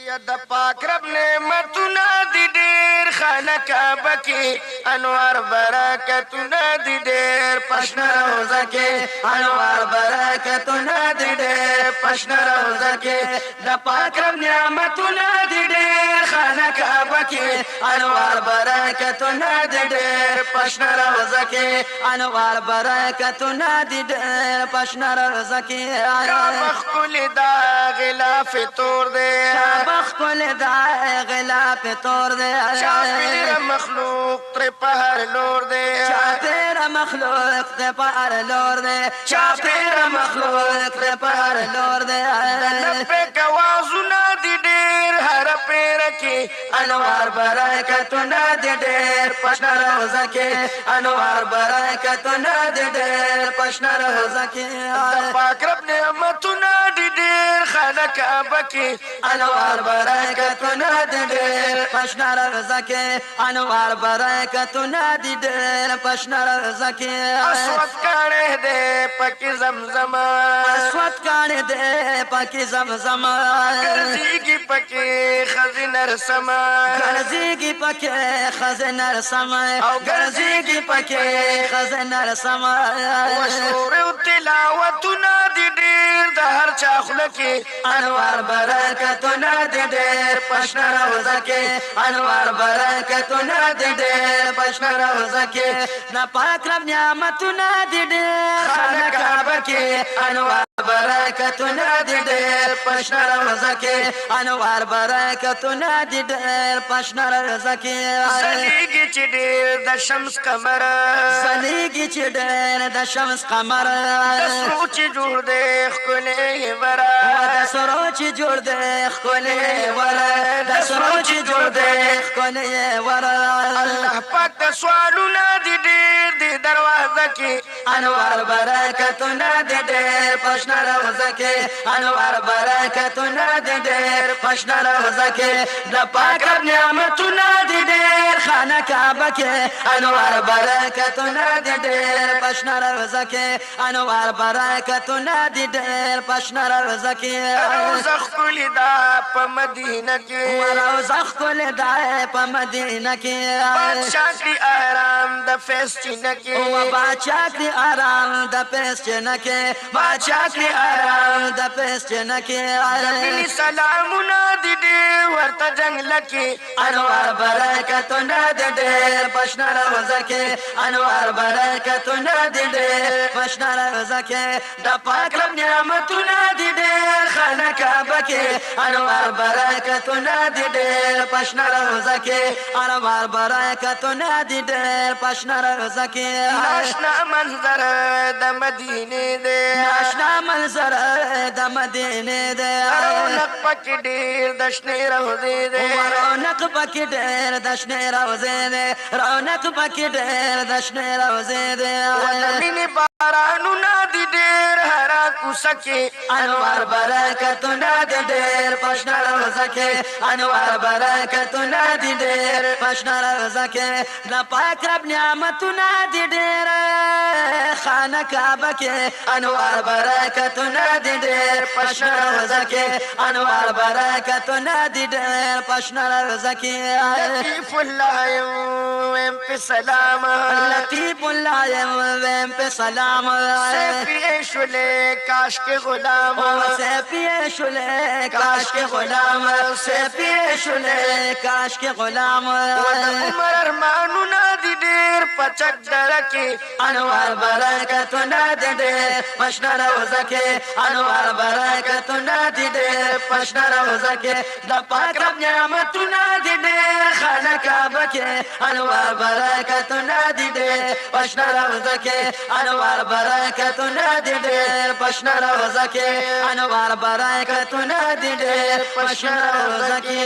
یا د پاک رب نعمتونه دي ډېر خانه کعبه کې انوار برکتونه دي ډېر پشنه روضه کې انوار برکتونه دي ډېر پشنه روضه کې د پاک رب نعمتونه دي ډېر خانه کعبه کې انوار برکتونه دي ډېر پشنه روضه کې انوار برکتونه دي ډېر پشنه روضه کې کعبه ښکلې ده غلاف تور دی کعبه ښکلې ده غلاف تور دی چاپېره مخلوق ترې په هر لور دی چاپېره مخلوق ترې په هر لور دی چاپېره مخلوق ترې په هر لور دی د لبیک اوازونه دي ډېر هره پیره کې انوار برکتونه دي ډېر په شنه روضه کې انوار برکتونه دي ډېر په شنه روضه کې د پاک رب نعمتونه دي ډېر خانه کعبه کې انوار برکتونه دي ډېر په شنه روضه کې انوار برکتونه دي ډېر په شنه روضه کې اسود کاڼی دی پکې زمزم اسود کاڼی دی پکې زمزم ګرځېږي پکې ښځې نرسم ګرځېږي پکې ښځې نرسم او ګرځېږي پکې ښځې نرسم وشور او تلاوتونه دي ډېر د هر چا خوله کې انوار برکتونه دي ډېر په شنه روضه کې انوار برکتونه دي ډېر په شنه روضه کې د پاک رب نعمتونه دي ډېر خانه کعبه کې انوار برکتونه دي ډېر په شنه روضه کې انوار برکتونه دي ډېر په شنه روضه کې ځلېږي چې ډېر د شمس قمر ځلېږي چې ډېر د شمس قمر د سرو چې جوړ دی ښکلې وره د سرو چې جوړ دی ښکلې وره د سرو چې جوړ دی ښکلې وره الله پاک د سوالونه دي ډېر دي دروازه کې انوار برکتونه دي ډېر په شنه روضه کې انوار برکتونه دي ډېر په شنه روضه کې د پاک رب نعمتونه دي ډېر خانه کعبه کې انوار برکتونه دي ډېر په شنه روضه کې انوار برکتونه دي ډېر په شنه روضه کې روضه ښکلې ده په مدینه کې روضه ښکلې ده په مدینه کې بادشاه کړي آرام د فیض چینه کې بادشاه کړي آرام د فیض چینه کې بادشاه کړي آرام د فیض چینه کې د مینې سلامونه دي ډېر ورته جنګله کې انوار برکتونه دي ډېر په شنه روضه کې انوار برکتونه دي ډېر په شنه روضه کې د پاک رب نعمتونه دي ډېر خانه کعبه کې انوار برکتونه دي ډېر په شنه روضه کې انوار برکتونه دي ډېر په شنه روضه کې ناشنا منظر د مدینې دی ناشنا منظر د مدینې دی رونق پکې ډېر د شنې روضې دی رونق پکې ډېر د شنې روضې دی رونق پکې ډېر د شنې روضې دی د مینې بارانونه دي ډېر هره کوڅه کې انوار برکتونه دي ډېر په شنه روضه کې انوار برکتونه دي ډېر په شنه روضه کې د پاک رب نعمتونه دي ډېر خانه کعبه کې انوار برکتونه دي ډېر په شنه روضه کې انوار برکتونه دي ډېر په شنه روضه کې لطیف الله یم په سلام لطیف الله یم په سلام سیفی شلے کاش کے غلام سیفی شلے کاش کے غلام سیفی شلے کاش کے غلام عمر ارمانونه دي ډېر په چک دره کې انوار برکتونه دي ډېر په شنه روضه کې انوار برکتونه دي ډېر په شنه روضه کې د پاک رب نعمتونه دي ډېر خانه کعبه کې انوار برکتونه دي ډېر په شنه روضه کې انوار برکتونه دي ډېر په شنه روضه کې انوار برکتونه دي ډېر په شنه روضه کې